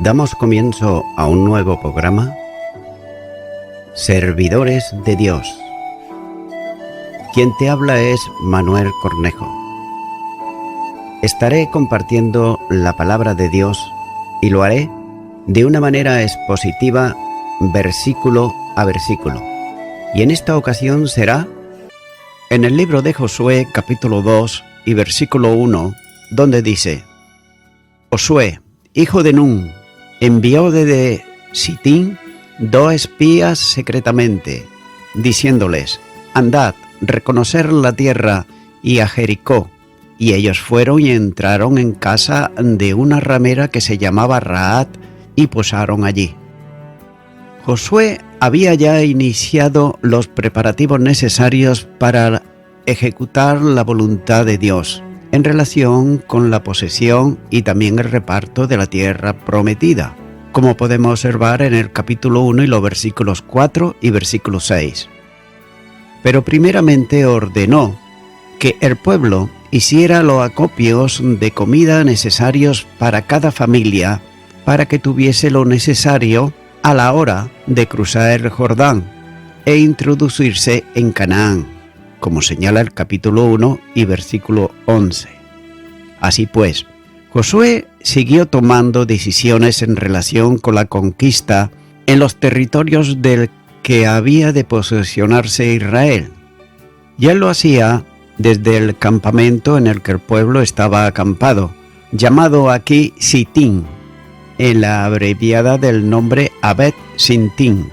Damos comienzo a un nuevo programa, Servidores de Dios. Quien te habla es Manuel Cornejo. Estaré compartiendo la palabra de Dios y lo haré de una manera expositiva, versículo a versículo. Y en esta ocasión será en el libro de Josué, capítulo 2 y versículo 1, donde dice: Josué, hijo de Nun, envió desde Sitín 2 espías secretamente, diciéndoles: andad, reconocer la tierra y a Jericó. Y ellos fueron y entraron en casa de una ramera que se llamaba Rahat y posaron allí. Josué había ya iniciado los preparativos necesarios para ejecutar la voluntad de Dios en relación con la posesión y también el reparto de la tierra prometida, como podemos observar en el capítulo 1 y los versículos 4 y versículo 6. Pero primeramente ordenó que el pueblo hiciera los acopios de comida necesarios para cada familia, para que tuviese lo necesario a la hora de cruzar el Jordán e introducirse en Canaán, como señala el capítulo 1 y versículo 11. Así pues, Josué siguió tomando decisiones en relación con la conquista en los territorios del que había de posesionarse Israel. Y él lo hacía desde el campamento en el que el pueblo estaba acampado, llamado aquí Sitín, en la abreviada del nombre Abed Sintín,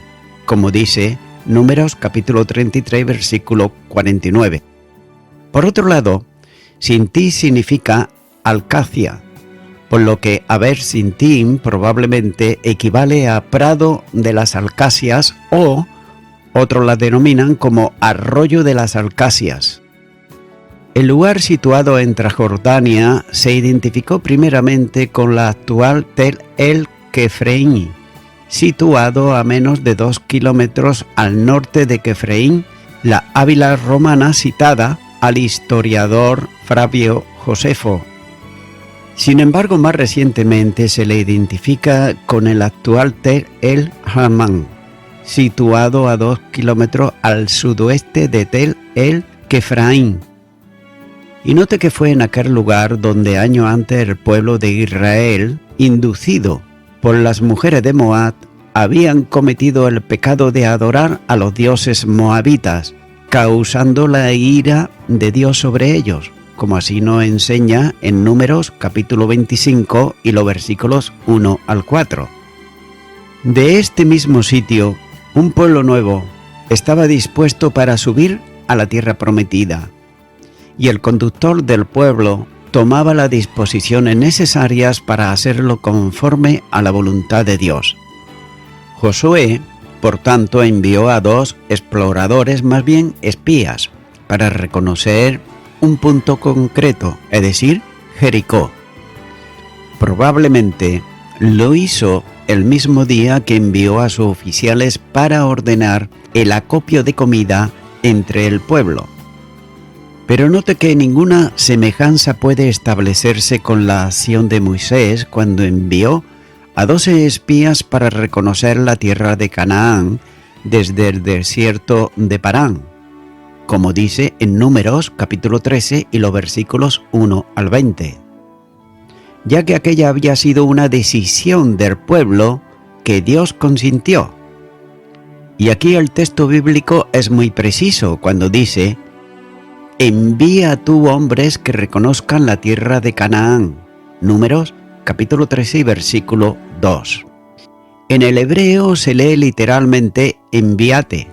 como dice Números capítulo 33, versículo 49. Por otro lado, Sintí significa alcacia, por lo que Abed Sintín probablemente equivale a Prado de las Alcacias o otros la denominan como Arroyo de las Alcacias. El lugar situado en Transjordania se identificó primeramente con la actual Tel El Kefreín, situado a menos de 2 kilómetros al norte de Kefreín, la Ávila romana citada al historiador Flavio Josefo. Sin embargo, más recientemente se le identifica con el actual Tel El Hammam, situado a 2 kilómetros al sudoeste de Tel El Kefraín. Y note que fue en aquel lugar donde años antes el pueblo de Israel, inducido por las mujeres de Moab, habían cometido el pecado de adorar a los dioses moabitas, causando la ira de Dios sobre ellos, como así nos enseña en Números capítulo 25 y los versículos 1 al 4. De este mismo sitio, un pueblo nuevo estaba dispuesto para subir a la tierra prometida, y el conductor del pueblo tomaba las disposiciones necesarias para hacerlo conforme a la voluntad de Dios. Josué, por tanto, envió a 2 exploradores, más bien espías, para reconocer un punto concreto, es decir, Jericó. Probablemente lo hizo el mismo día que envió a sus oficiales para ordenar el acopio de comida entre el pueblo. Pero note que ninguna semejanza puede establecerse con la acción de Moisés cuando envió a 12 espías para reconocer la tierra de Canaán desde el desierto de Parán, como dice en Números capítulo 13 y los versículos 1 al 20, ya que aquella había sido una decisión del pueblo que Dios consintió. Y aquí el texto bíblico es muy preciso cuando dice: envía tú hombres que reconozcan la tierra de Canaán. Números capítulo 13 y versículo 2. En el hebreo se lee literalmente envíate,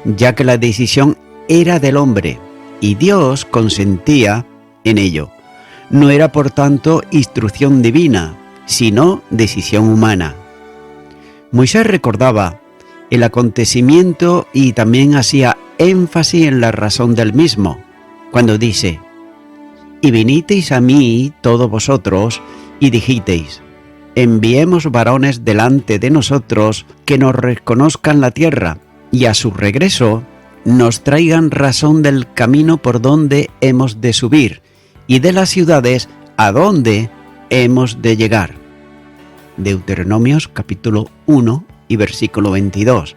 ya que la decisión era del hombre y Dios consentía en ello. No era por tanto instrucción divina, sino decisión humana. Moisés recordaba el acontecimiento y también hacía énfasis en la razón del mismo, cuando dice: y vinisteis a mí todos vosotros y dijisteis: enviemos varones delante de nosotros que nos reconozcan la tierra, y a su regreso nos traigan razón del camino por donde hemos de subir, y de las ciudades a donde hemos de llegar. Deuteronomios capítulo 1 y versículo 22.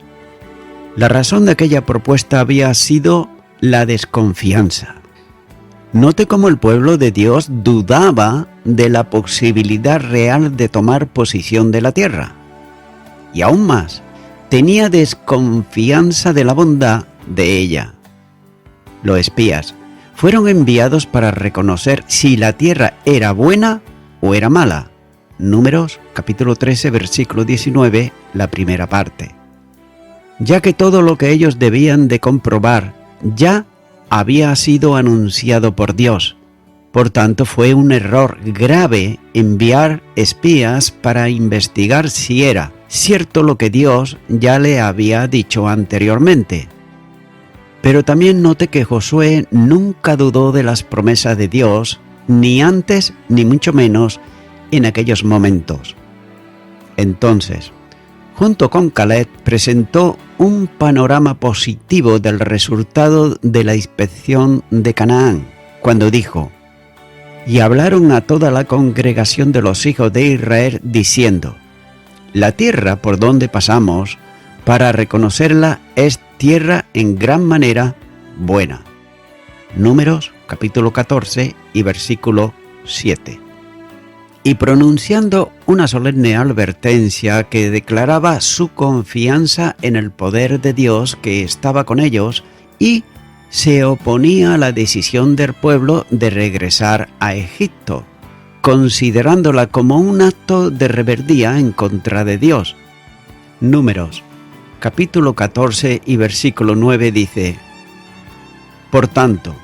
La razón de aquella propuesta había sido la desconfianza. Note cómo el pueblo de Dios dudaba de la posibilidad real de tomar posesión de la tierra. Y aún más, tenía desconfianza de la bondad de ella. Los espías fueron enviados para reconocer si la tierra era buena o era mala. Números capítulo 13, versículo 19, la primera parte. Ya que todo lo que ellos debían de comprobar ya había sido anunciado por Dios. Por tanto, fue un error grave enviar espías para investigar si era cierto lo que Dios ya le había dicho anteriormente. Pero también note que Josué nunca dudó de las promesas de Dios, ni antes ni mucho menos en aquellos momentos. Entonces, junto con Caleb, presentó un panorama positivo del resultado de la inspección de Canaán, cuando dijo: y hablaron a toda la congregación de los hijos de Israel, diciendo: la tierra por donde pasamos, para reconocerla, es tierra en gran manera buena. Números capítulo 14 y versículo 7. Y pronunciando una solemne advertencia que declaraba su confianza en el poder de Dios que estaba con ellos y se oponía a la decisión del pueblo de regresar a Egipto, considerándola como un acto de rebeldía en contra de Dios. Números capítulo 14 y versículo 9 dice: por tanto,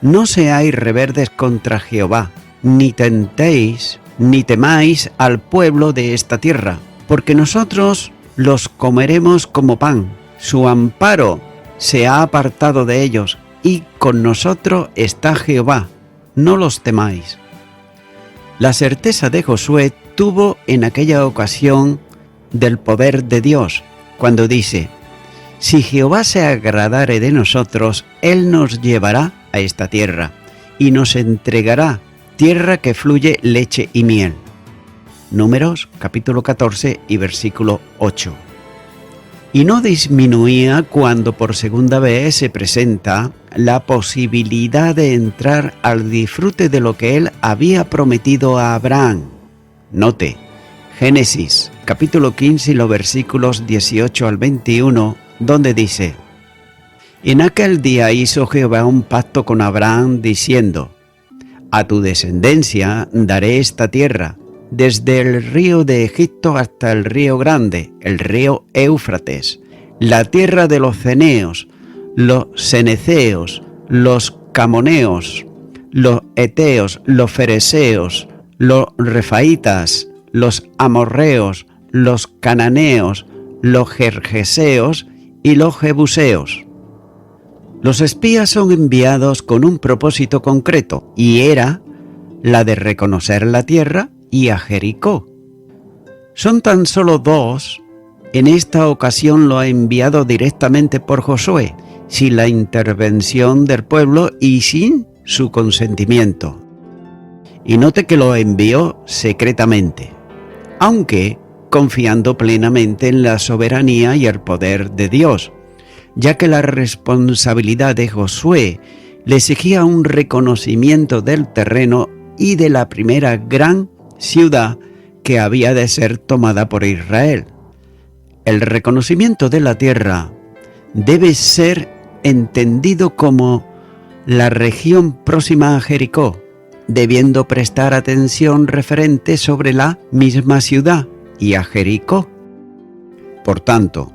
no seáis rebeldes contra Jehová, ni tentéis ni temáis al pueblo de esta tierra, porque nosotros los comeremos como pan. Su amparo se ha apartado de ellos, y con nosotros está Jehová, no los temáis. La certeza de Josué tuvo en aquella ocasión del poder de Dios, cuando dice: si Jehová se agradare de nosotros, Él nos llevará a esta tierra, y nos entregará tierra que fluye leche y miel. Números capítulo 14 y versículo 8. Y no disminuía cuando por segunda vez se presenta la posibilidad de entrar al disfrute de lo que él había prometido a Abraham. Note, Génesis capítulo 15 y los versículos 18 al 21, donde dice: en aquel día hizo Jehová un pacto con Abraham, diciendo: a tu descendencia daré esta tierra, desde el río de Egipto hasta el río grande, el río Éufrates, la tierra de los ceneos, los cenezeos, los camoneos, los eteos, los ferezeos, los refaitas, los amorreos, los cananeos, los gergeseos y los jebuseos. Los espías son enviados con un propósito concreto, y era la de reconocer la tierra y a Jericó. Son tan solo dos. En esta ocasión lo ha enviado directamente por Josué, sin la intervención del pueblo y sin su consentimiento. Y note que lo envió secretamente, aunque confiando plenamente en la soberanía y el poder de Dios, ya que la responsabilidad de Josué le exigía un reconocimiento del terreno y de la primera gran ciudad que había de ser tomada por Israel. El reconocimiento de la tierra debe ser entendido como la región próxima a Jericó, debiendo prestar atención referente sobre la misma ciudad y a Jericó. Por tanto,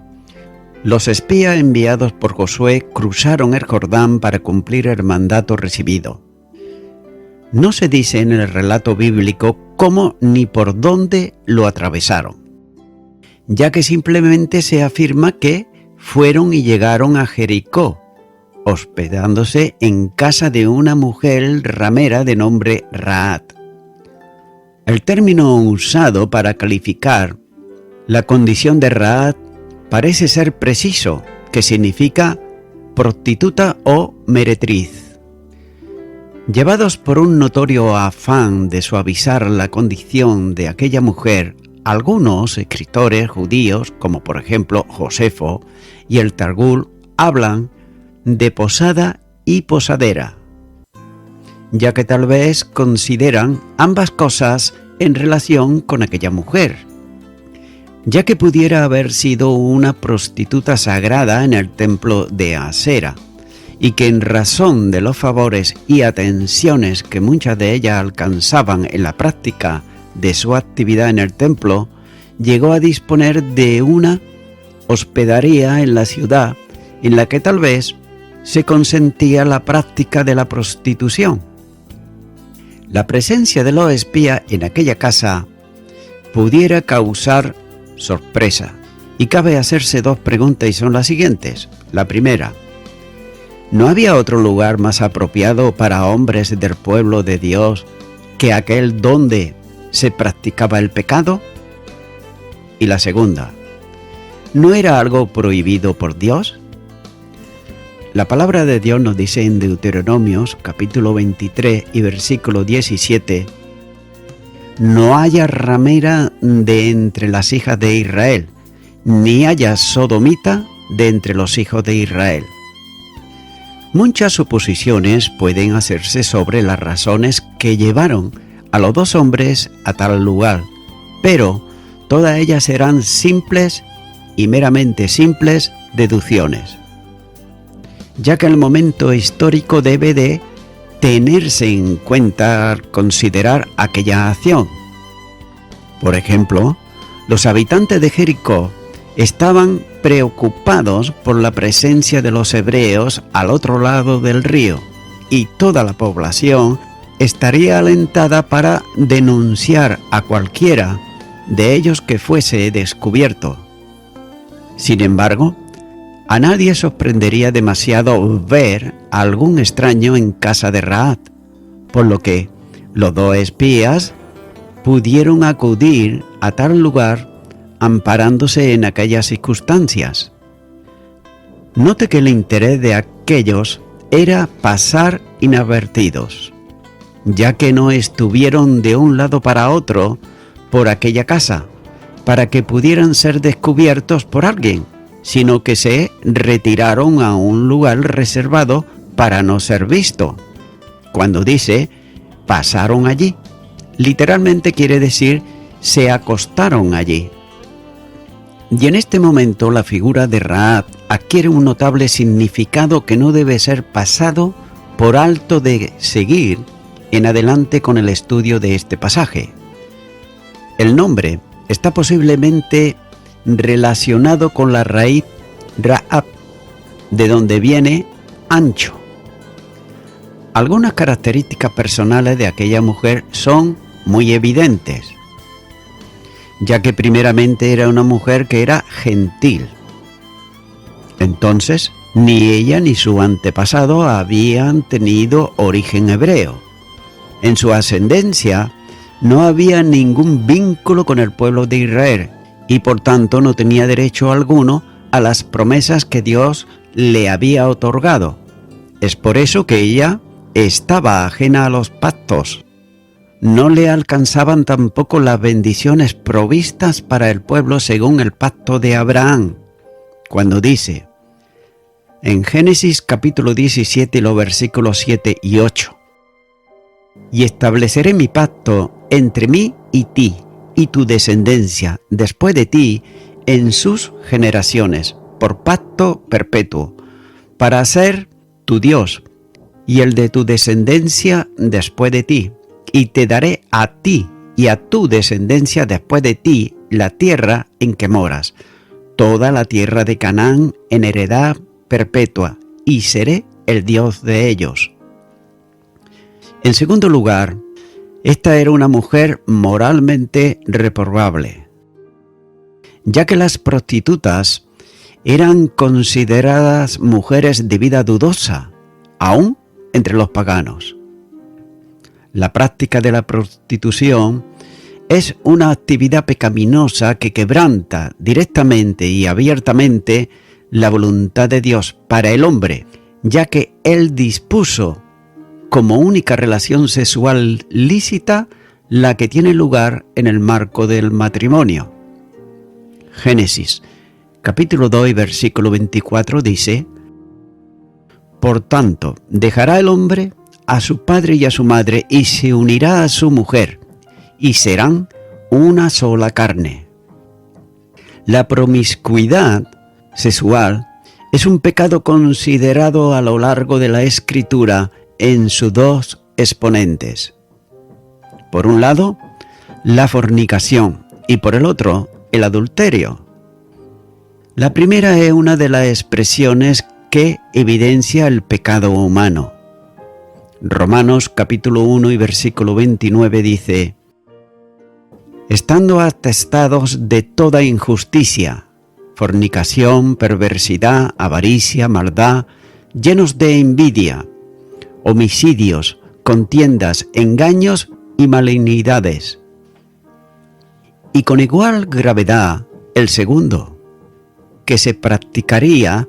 los espías enviados por Josué cruzaron el Jordán para cumplir el mandato recibido. No se dice en el relato bíblico cómo ni por dónde lo atravesaron, ya que simplemente se afirma que fueron y llegaron a Jericó, hospedándose en casa de una mujer ramera de nombre Rahab. El término usado para calificar la condición de Rahab parece ser preciso, que significa prostituta o meretriz. Llevados por un notorio afán de suavizar la condición de aquella mujer Algunos escritores judíos, como por ejemplo Josefo y el Targum, hablan de posada y posadera, ya que tal vez consideran ambas cosas en relación con aquella mujer, ya que pudiera haber sido una prostituta sagrada en el templo de Asera, y que en razón de los favores y atenciones que muchas de ellas alcanzaban en la práctica de su actividad en el templo, llegó a disponer de una hospedaría en la ciudad en la que tal vez se consentía la práctica de la prostitución. La presencia de los espías en aquella casa pudiera causar sorpresa, y cabe hacerse dos preguntas, y son las siguientes. La primera: ¿no había otro lugar más apropiado para hombres del pueblo de Dios que aquel donde se practicaba el pecado? Y la segunda: ¿no era algo prohibido por Dios? La palabra de Dios nos dice en Deuteronomios capítulo 23 y versículo 17: no haya ramera de entre las hijas de Israel, ni haya sodomita de entre los hijos de Israel. Muchas suposiciones pueden hacerse sobre las razones que llevaron a los dos hombres a tal lugar, pero todas ellas serán simples y meramente simples deducciones, ya que el momento histórico debe de tenerse en cuenta al considerar aquella acción. Por ejemplo, los habitantes de Jericó estaban preocupados por la presencia de los hebreos al otro lado del río, y toda la población estaría alentada para denunciar a cualquiera de ellos que fuese descubierto. Sin embargo, a nadie sorprendería demasiado ver a algún extraño en casa de Rahab, por lo que los dos espías pudieron acudir a tal lugar amparándose en aquellas circunstancias. Note que el interés de aquellos era pasar inadvertidos, ya que no estuvieron de un lado para otro por aquella casa, para que pudieran ser descubiertos por alguien, sino que se retiraron a un lugar reservado para no ser visto. Cuando dice pasaron allí, literalmente quiere decir se acostaron allí. Y en este momento la figura de Rahab adquiere un notable significado que no debe ser pasado por alto de seguir en adelante con el estudio de este pasaje. El nombre está posiblemente relacionado con la raíz Rahab, de donde viene ancho. Algunas características personales de aquella mujer son muy evidentes, ya que primeramente era una mujer que era gentil. Entonces, ni ella ni su antepasado habían tenido origen hebreo. En su ascendencia no había ningún vínculo con el pueblo de Israel, y por tanto no tenía derecho alguno a las promesas que Dios le había otorgado. Es por eso que ella estaba ajena a los pactos. No le alcanzaban tampoco las bendiciones provistas para el pueblo según el pacto de Abraham, cuando dice en Génesis capítulo 17 los versículos 7 y 8: y estableceré mi pacto entre mí y ti, y tu descendencia después de ti en sus generaciones, por pacto perpetuo, para ser tu Dios y el de tu descendencia después de ti, y te daré a ti y a tu descendencia después de ti la tierra en que moras, toda la tierra de Canaán en heredad perpetua, y seré el Dios de ellos. En segundo lugar, esta era una mujer moralmente reprobable, ya que las prostitutas eran consideradas mujeres de vida dudosa, aún entre los paganos. La práctica de la prostitución es una actividad pecaminosa que quebranta directamente y abiertamente la voluntad de Dios para el hombre, ya que Él dispuso como única relación sexual lícita la que tiene lugar en el marco del matrimonio. Génesis, capítulo 2 y versículo 24 dice: Por tanto, dejará el hombre a su padre y a su madre y se unirá a su mujer, y serán una sola carne. La promiscuidad sexual es un pecado considerado a lo largo de la Escritura en sus dos exponentes. Por un lado, la fornicación y por el otro, el adulterio. La primera es una de las expresiones que evidencia el pecado humano. Romanos capítulo 1 y versículo 29 dice: Estando atestados de toda injusticia, fornicación, perversidad, avaricia, maldad, llenos de envidia, homicidios, contiendas, engaños y malignidades. Y con igual gravedad el segundo, que se practicaría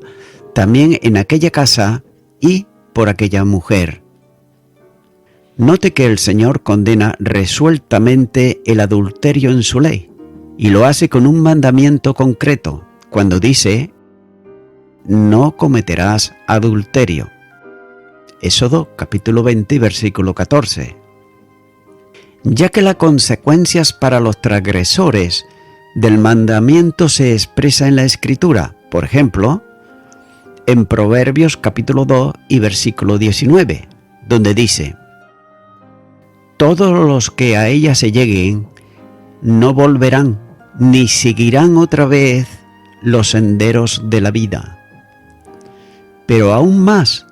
también en aquella casa y por aquella mujer. Note que el Señor condena resueltamente el adulterio en su ley, y lo hace con un mandamiento concreto, cuando dice: no cometerás adulterio. Éxodo capítulo 20 versículo 14. Ya que las consecuencias para los transgresores del mandamiento se expresa en la Escritura, por ejemplo, en Proverbios capítulo 2 y versículo 19, donde dice: Todos los que a ella se lleguen no volverán, ni seguirán otra vez los senderos de la vida. Pero aún más,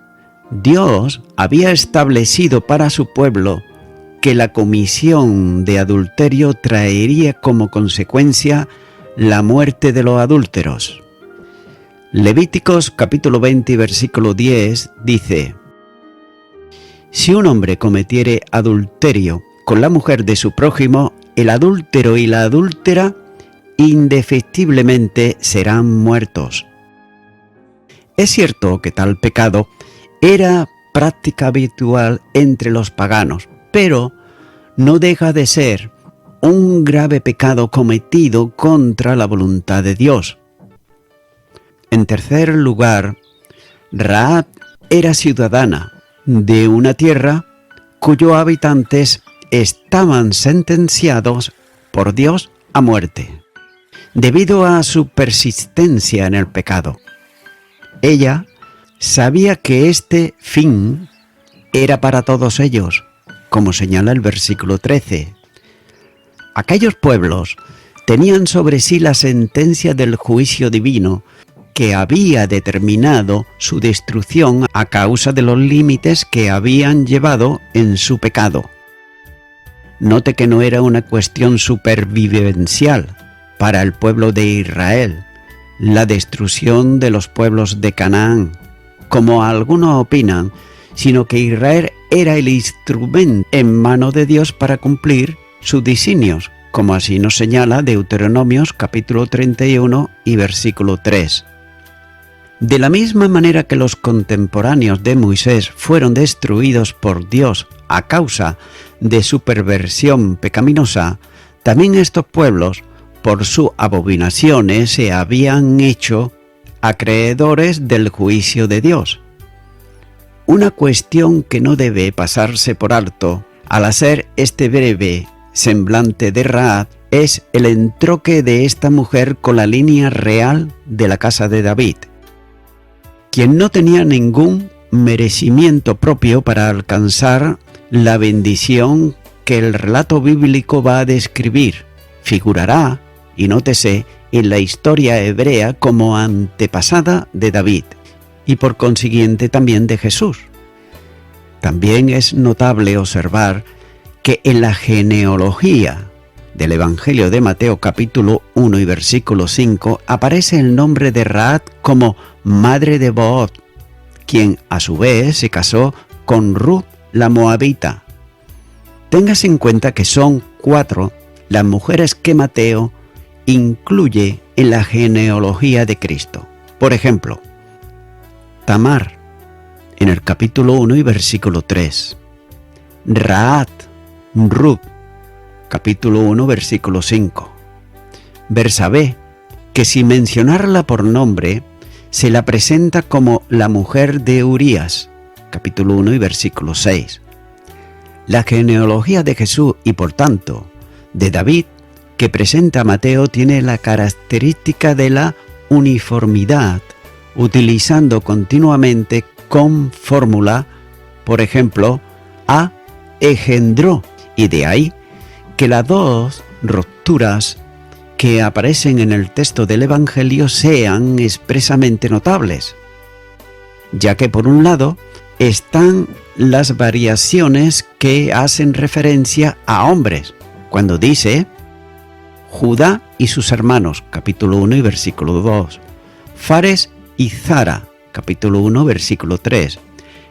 Dios había establecido para su pueblo que la comisión de adulterio traería como consecuencia la muerte de los adúlteros. Levíticos capítulo 20 versículo 10 dice: Si un hombre cometiere adulterio con la mujer de su prójimo, el adúltero y la adúltera indefectiblemente serán muertos. Es cierto que tal pecado era práctica habitual entre los paganos, pero no deja de ser un grave pecado cometido contra la voluntad de Dios. En tercer lugar, Rahab era ciudadana de una tierra cuyos habitantes estaban sentenciados por Dios a muerte, debido a su persistencia en el pecado. Ella sabía que este fin era para todos ellos, como señala el versículo 13. Aquellos pueblos tenían sobre sí la sentencia del juicio divino que había determinado su destrucción a causa de los límites que habían llevado en su pecado. Note que no era una cuestión supervivencial para el pueblo de Israel, la destrucción de los pueblos de Canaán, como algunos opinan, sino que Israel era el instrumento en mano de Dios para cumplir sus designios, como así nos señala Deuteronomios capítulo 31 y versículo 3. De la misma manera que los contemporáneos de Moisés fueron destruidos por Dios a causa de su perversión pecaminosa, también estos pueblos, por sus abominaciones, se habían hecho acreedores del juicio de Dios. Una cuestión que no debe pasarse por alto al hacer este breve semblante de Rahab es el entroque de esta mujer con la línea real de la casa de David, quien no tenía ningún merecimiento propio para alcanzar la bendición que el relato bíblico va a describir. Figurará, y nótese, en la historia hebrea como antepasada de David, y por consiguiente también de Jesús. También es notable observar que en la genealogía del Evangelio de Mateo capítulo 1 y versículo 5 aparece el nombre de Rahab como madre de Booz, quien a su vez se casó con Ruth la Moabita. Téngase en cuenta que son 4 las mujeres que Mateo incluye en la genealogía de Cristo. Por ejemplo, Tamar, en el capítulo 1 y versículo 3, Rahab, Ruth, capítulo 1, versículo 5. Bersabé, que sin mencionarla por nombre, se la presenta como la mujer de Urías, capítulo 1 y versículo 6. La genealogía de Jesús y por tanto de David que presenta Mateo tiene la característica de la uniformidad, utilizando continuamente con fórmula, por ejemplo, a engendró, y de ahí que las dos rupturas que aparecen en el texto del Evangelio sean expresamente notables, ya que por un lado están las variaciones que hacen referencia a hombres, cuando dice Judá y sus hermanos, capítulo 1 y versículo 2, Fares y Zara, capítulo 1, versículo 3,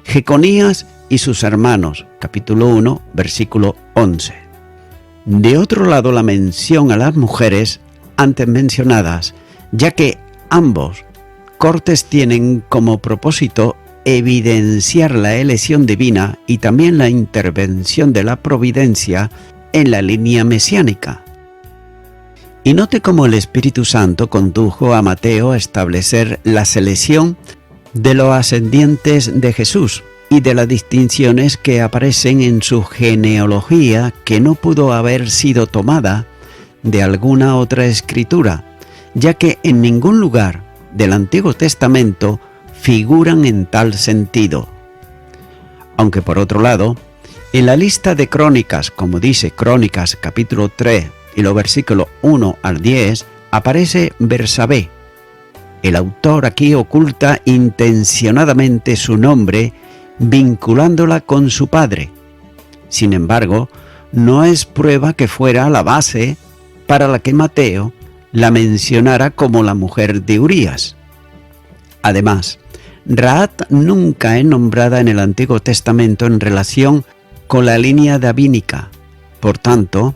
Jeconías y sus hermanos, capítulo 1, versículo 11. De otro lado, la mención a las mujeres antes mencionadas, ya que ambos cortes tienen como propósito evidenciar la elección divina y también la intervención de la providencia en la línea mesiánica. Y note cómo el Espíritu Santo condujo a Mateo a establecer la selección de los ascendientes de Jesús y de las distinciones que aparecen en su genealogía que no pudo haber sido tomada de alguna otra escritura, ya que en ningún lugar del Antiguo Testamento figuran en tal sentido. Aunque por otro lado, en la lista de crónicas, como dice Crónicas capítulo 3 y los versículos 1 al 10, aparece Bersabé. El autor aquí oculta intencionadamente su nombre, vinculándola con su padre. Sin embargo, no es prueba que fuera la base para la que Mateo la mencionara como la mujer de Urías. Además, Rahab nunca es nombrada en el Antiguo Testamento en relación con la línea davídica. Por tanto,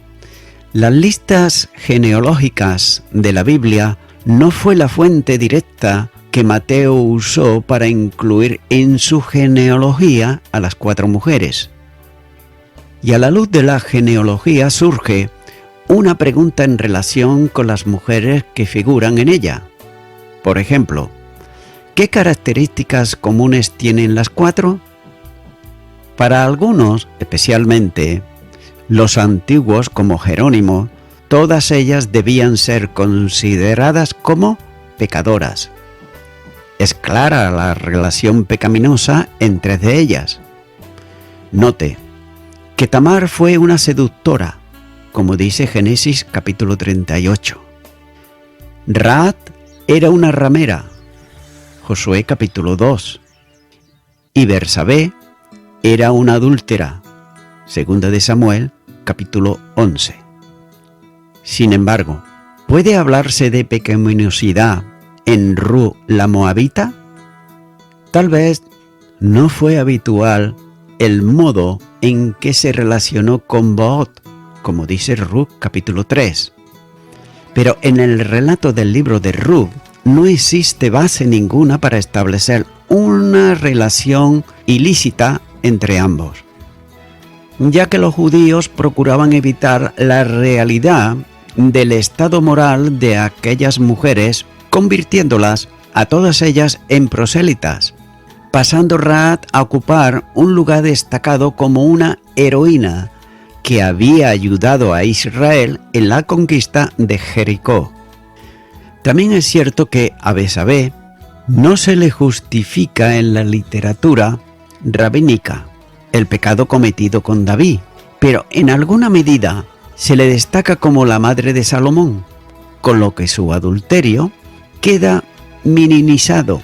las listas genealógicas de la Biblia no fue la fuente directa que Mateo usó para incluir en su genealogía a las 4 mujeres. Y a la luz de la genealogía surge una pregunta en relación con las mujeres que figuran en ella. Por ejemplo, ¿qué características comunes tienen las 4? Para algunos, especialmente los antiguos como Jerónimo, todas ellas debían ser consideradas como pecadoras. Es clara la relación pecaminosa entre de ellas. Note que Tamar fue una seductora, como dice Génesis capítulo 38. Rahab era una ramera, Josué capítulo 2. Y Bersabé era una adúltera, segunda de Samuel capítulo 11. Sin embargo, ¿puede hablarse de pecaminosidad en Ru la Moabita? Tal vez no fue habitual el modo en que se relacionó con Boot, como dice Ruth capítulo 3. Pero en el relato del libro de Ruth no existe base ninguna para establecer una relación ilícita entre ambos, ya que los judíos procuraban evitar la realidad del estado moral de aquellas mujeres, convirtiéndolas a todas ellas en prosélitas, pasando Rahab a ocupar un lugar destacado como una heroína que había ayudado a Israel en la conquista de Jericó. También es cierto que a Bersabé no se le justifica en la literatura rabínica el pecado cometido con David, pero en alguna medida se le destaca como la madre de Salomón, con lo que su adulterio queda minimizado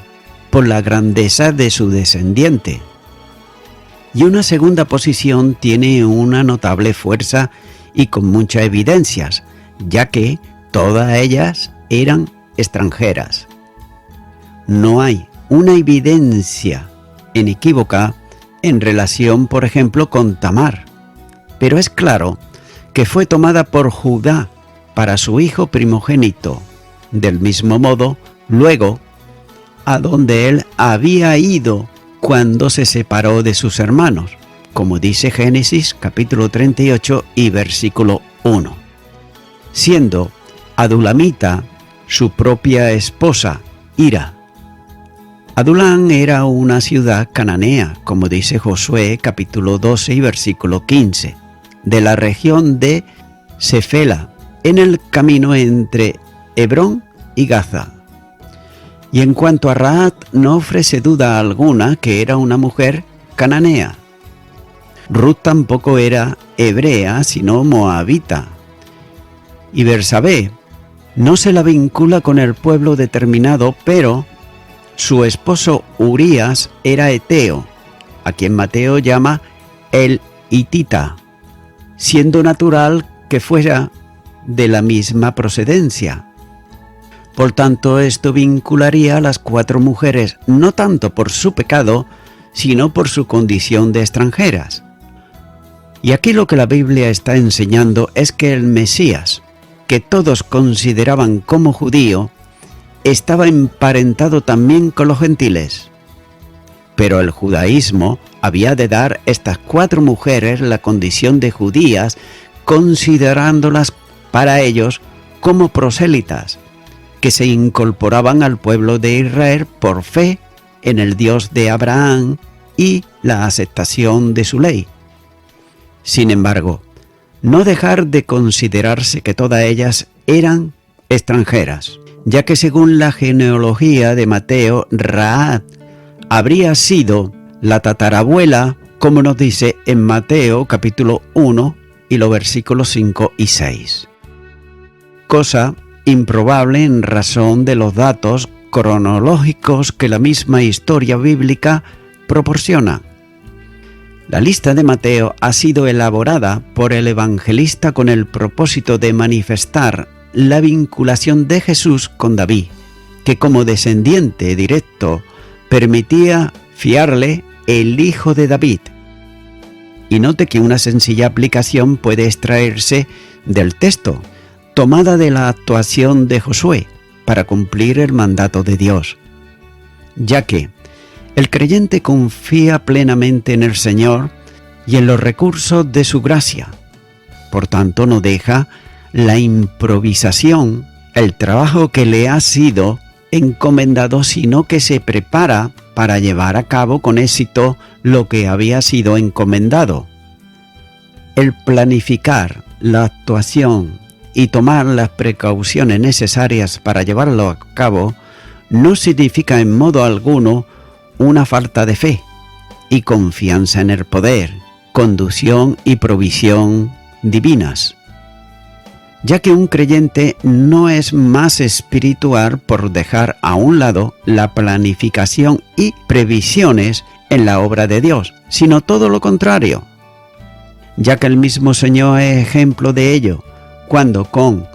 por la grandeza de su descendiente. Y una segunda posición tiene una notable fuerza y con muchas evidencias, ya que todas ellas eran extranjeras. No hay una evidencia inequívoca en relación, por ejemplo, con Tamar, pero es claro que fue tomada por Judá para su hijo primogénito. Del mismo modo, luego, a donde él había ido cuando se separó de sus hermanos, como dice Génesis capítulo 38 y versículo 1. Siendo Adulamita su propia esposa, Hira. Adulam era una ciudad cananea, como dice Josué capítulo 12 y versículo 15, de la región de Cefela, en el camino entre Hebrón y Gaza. Y en cuanto a Rahab, no ofrece duda alguna que era una mujer cananea. Ruth tampoco era hebrea, sino moabita. Y Bersabé no se la vincula con el pueblo determinado, pero su esposo Urías era eteo, a quien Mateo llama el hitita, siendo natural que fuera de la misma procedencia. Por tanto, esto vincularía a las 4 mujeres no tanto por su pecado, sino por su condición de extranjeras. Y aquí lo que la Biblia está enseñando es que el Mesías, que todos consideraban como judío, estaba emparentado también con los gentiles. Pero el judaísmo había de dar a estas 4 mujeres la condición de judías, considerándolas para ellos como prosélitas, que se incorporaban al pueblo de Israel por fe en el Dios de Abraham y la aceptación de su ley. Sin embargo, no dejar de considerarse que todas ellas eran extranjeras, ya que según la genealogía de Mateo, Rahab habría sido la tatarabuela, como nos dice en Mateo capítulo 1 y los versículos 5 y 6. Cosa improbable en razón de los datos cronológicos que la misma historia bíblica proporciona. La lista de Mateo ha sido elaborada por el evangelista con el propósito de manifestar la vinculación de Jesús con David, que como descendiente directo permitía fiarle el hijo de David. Y note que una sencilla aplicación puede extraerse del texto, tomada de la actuación de Josué para cumplir el mandato de Dios, ya que el creyente confía plenamente en el Señor y en los recursos de su gracia. Por tanto, no deja la improvisación, el trabajo que le ha sido encomendado, sino que se prepara para llevar a cabo con éxito lo que había sido encomendado. El planificar la actuación y tomar las precauciones necesarias para llevarlo a cabo no significa en modo alguno una falta de fe y confianza en el poder, conducción y provisión divinas, ya que un creyente no es más espiritual por dejar a un lado la planificación y previsiones en la obra de Dios, sino todo lo contrario, ya que el mismo Señor es ejemplo de ello, cuando con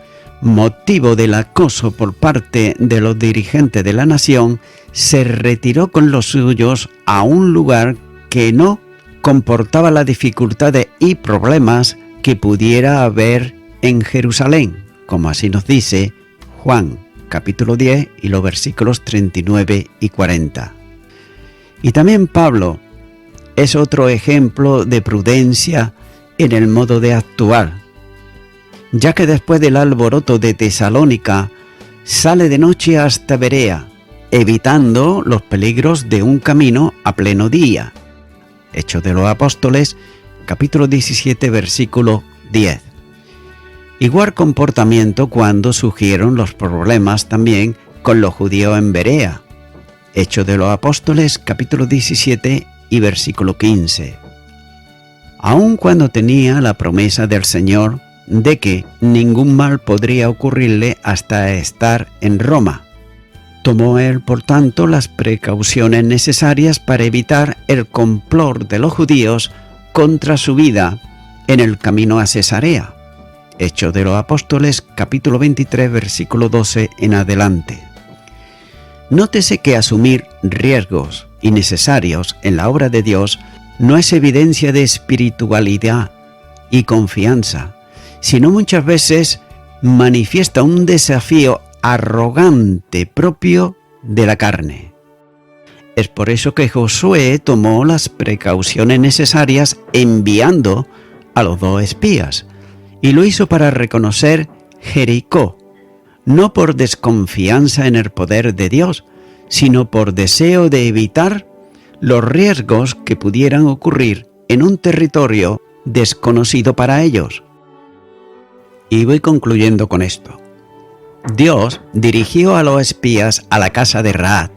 motivo del acoso por parte de los dirigentes de la nación, se retiró con los suyos a un lugar que no comportaba las dificultades y problemas que pudiera haber en Jerusalén, como así nos dice Juan capítulo 10 y los versículos 39 y 40. Y también Pablo es otro ejemplo de prudencia en el modo de actuar, ya que después del alboroto de Tesalónica sale de noche hasta Berea, evitando los peligros de un camino a pleno día. Hechos de los Apóstoles, capítulo 17, versículo 10. Igual comportamiento cuando surgieron los problemas también con los judíos en Berea. Hechos de los Apóstoles, capítulo 17 y versículo 15. Aun cuando tenía la promesa del Señor de que ningún mal podría ocurrirle hasta estar en Roma, tomó él, por tanto, las precauciones necesarias para evitar el complot de los judíos contra su vida en el camino a Cesarea. Hechos de los Apóstoles, capítulo 23, versículo 12 en adelante. Nótese que asumir riesgos innecesarios en la obra de Dios no es evidencia de espiritualidad y confianza, sino muchas veces manifiesta un desafío arrogante propio de la carne. Es por eso que Josué tomó las precauciones necesarias enviando a los 2 espías Y lo hizo para reconocer Jericó, no por desconfianza en el poder de Dios, sino por deseo de evitar los riesgos que pudieran ocurrir en un territorio desconocido para ellos. Y voy concluyendo con esto. Dios dirigió a los espías a la casa de Rahab,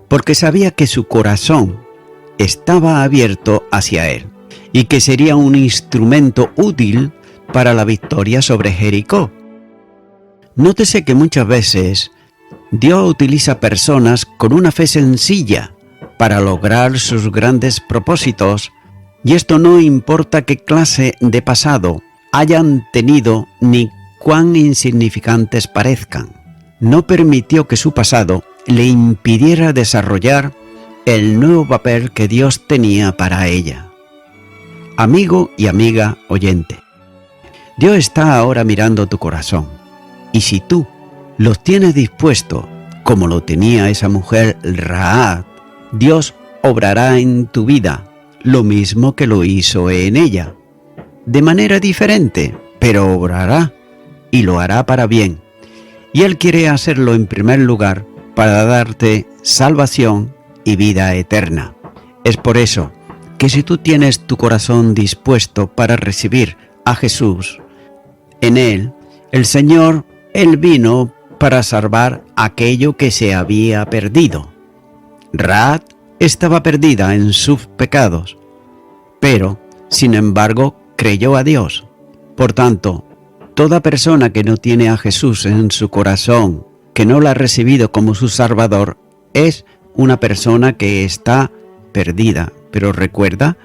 porque sabía que su corazón estaba abierto hacia él, y que sería un instrumento útil para la victoria sobre Jericó. Nótese que muchas veces Dios utiliza personas con una fe sencilla para lograr sus grandes propósitos, y esto no importa qué clase de pasado hayan tenido ni cuán insignificantes parezcan. No permitió que su pasado le impidiera desarrollar el nuevo papel que Dios tenía para ella. Amigo y amiga oyente, Dios está ahora mirando tu corazón, y si tú los tienes dispuestos, como lo tenía esa mujer Rahab, Dios obrará en tu vida lo mismo que lo hizo en ella, de manera diferente, pero obrará y lo hará para bien. Y Él quiere hacerlo en primer lugar para darte salvación y vida eterna. Es por eso que si tú tienes tu corazón dispuesto para recibir a Jesús, en Él, el Señor, Él vino para salvar aquello que se había perdido. Rahab estaba perdida en sus pecados, pero, sin embargo, creyó a Dios. Por tanto, toda persona que no tiene a Jesús en su corazón, que no lo ha recibido como su Salvador, es una persona que está perdida. Pero recuerda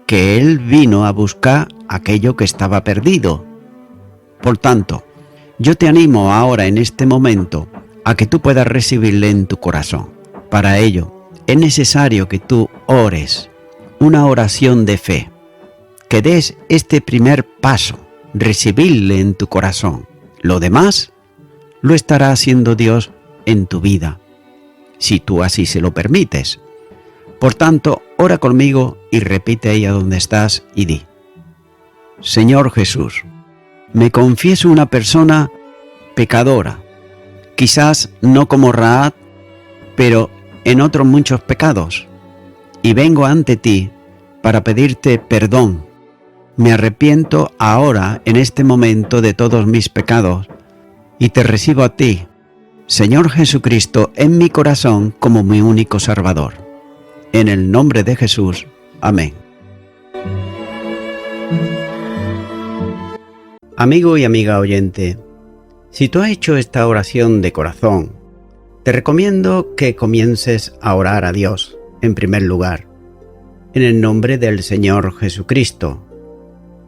que Él vino a buscar aquello que estaba perdido. Por tanto, yo te animo ahora en este momento a que tú puedas recibirle en tu corazón. Para ello, es necesario que tú ores una oración de fe, que des este primer paso, recibirle en tu corazón. Lo demás lo estará haciendo Dios en tu vida, si tú así se lo permites. Por tanto, ora conmigo y repite ahí a donde estás y di: Señor Jesús, me confieso una persona pecadora, quizás no como Rahab, pero en otros muchos pecados, y vengo ante ti para pedirte perdón. Me arrepiento ahora, en este momento, de todos mis pecados, y te recibo a ti, Señor Jesucristo, en mi corazón como mi único Salvador. En el nombre de Jesús. Amén. Amigo y amiga oyente, si tú has hecho esta oración de corazón, te recomiendo que comiences a orar a Dios, en primer lugar, en el nombre del Señor Jesucristo.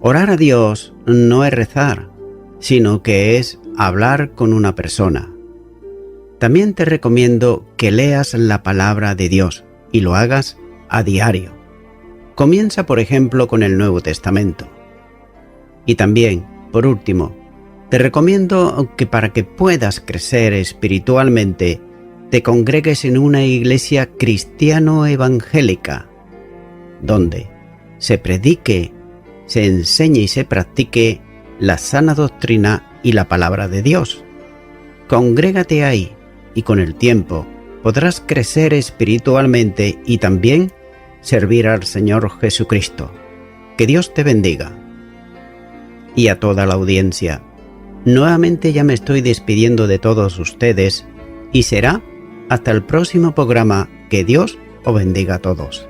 Orar a Dios no es rezar, sino que es hablar con una persona. También te recomiendo que leas la palabra de Dios y lo hagas a diario. Comienza, por ejemplo, con el Nuevo Testamento. Y también, por último, te recomiendo que para que puedas crecer espiritualmente, te congregues en una iglesia cristiano-evangélica, donde se predique, se enseñe y se practique la sana doctrina y la palabra de Dios. Congrégate ahí y con el tiempo podrás crecer espiritualmente y también servir al Señor Jesucristo. Que Dios te bendiga. Y a toda la audiencia, nuevamente ya me estoy despidiendo de todos ustedes y será hasta el próximo programa. Que Dios os bendiga a todos.